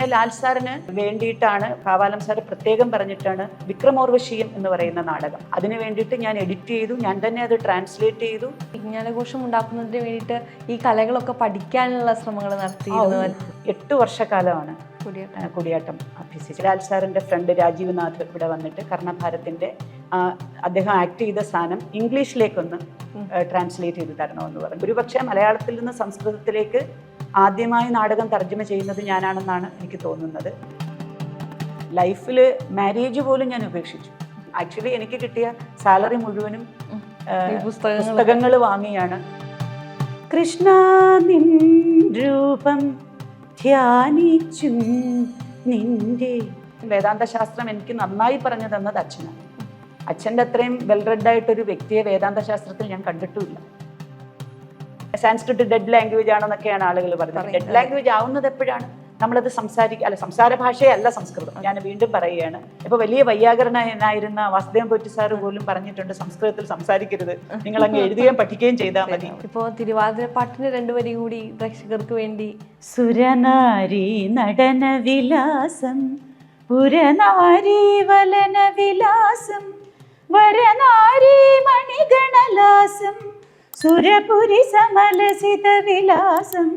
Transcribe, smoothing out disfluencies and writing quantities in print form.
ലാൽ സാറിന് വേണ്ടിയിട്ടാണ് കാവാലം സാർ പ്രത്യേകം പറഞ്ഞിട്ടാണ് വിക്രമോർവശീയം എന്ന് പറയുന്ന നാടകം. അതിന് വേണ്ടിയിട്ട് ഞാൻ എഡിറ്റ് ചെയ്തു, ഞാൻ തന്നെ അത് ട്രാൻസ്ലേറ്റ് ചെയ്തു. വിജ്ഞാനഘോഷം ഉണ്ടാക്കുന്നതിന് വേണ്ടിയിട്ട് ഈ കലകളൊക്കെ പഠിക്കാനുള്ള ശ്രമങ്ങൾ നടത്തിയിരുന്നു. 8 വർഷക്കാലമാണ് കൂടിയാട്ടം അഭ്യസിച്ചു. ലാൽ സാറിൻ്റെ ഫ്രണ്ട് രാജീവ് നാഥ് ഇവിടെ വന്നിട്ട് കർണഭാരത്തിൻ്റെ അദ്ദേഹം ആക്ട് ചെയ്ത സാധനം ഇംഗ്ലീഷിലേക്കൊന്ന് ട്രാൻസ്ലേറ്റ് ചെയ്ത് തരണമെന്ന് പറഞ്ഞു. ഒരുപക്ഷെ മലയാളത്തിൽ നിന്ന് സംസ്കൃതത്തിലേക്ക് ആദ്യമായി നാടകം തർജ്ജമ ചെയ്യുന്നത് ഞാനാണെന്നാണ് എനിക്ക് തോന്നുന്നത്. ലൈഫിൽ മാരേജ് പോലും ഞാൻ ഉപേക്ഷിച്ചു. ആക്ച്വലി എനിക്ക് കിട്ടിയ സാലറി മുഴുവനും പുസ്തകങ്ങൾ വാങ്ങിയാണ്. കൃഷ്ണ നിൻ രൂപം ധ്യാനിച്ചു നിന്റെ വേദാന്ത ശാസ്ത്രം എനിക്ക് നന്നായി പറഞ്ഞു തന്നത് അച്ഛനാണ്. അച്ഛൻ്റെ അത്രയും വെൽ റെഡായിട്ടൊരു വ്യക്തിയെ വേദാന്ത ശാസ്ത്രത്തിൽ ഞാൻ കണ്ടിട്ടുമില്ല. സാൻസ്ക്രിറ്റ് ഡെഡ് ലാംഗ്വേജ് ആണെന്നൊക്കെയാണ് ആളുകൾ പറഞ്ഞത്. ഡെഡ് ലാംഗ്വേജ് ആവുന്നത് എപ്പോഴാണ്? നമ്മളത് സംസാര ഭാഷയല്ല സംസ്കൃതം. ഞാൻ വീണ്ടും പറയുകയാണ്. ഇപ്പോൾ വലിയ വൈയാകരണനായിരുന്ന വാസുദേവൻ പോറ്റി സാറ് പോലും പറഞ്ഞിട്ടുണ്ട്, സംസ്കൃതത്തിൽ സംസാരിക്കരുത്, നിങ്ങൾ അങ്ങ് എഴുതുകയും പഠിക്കുകയും ചെയ്താൽ മതി. ഇപ്പോൾ തിരുവാതിരപ്പാട്ടിന് 2 വരി കൂടി പ്രേക്ഷകർക്ക് വേണ്ടി. സുരനാരി നടന വിലാസം പുരനാരി വലന വിലാസം വരനാരി മണിഗണലാസം സുരപുരി സമലസിത വിലാസം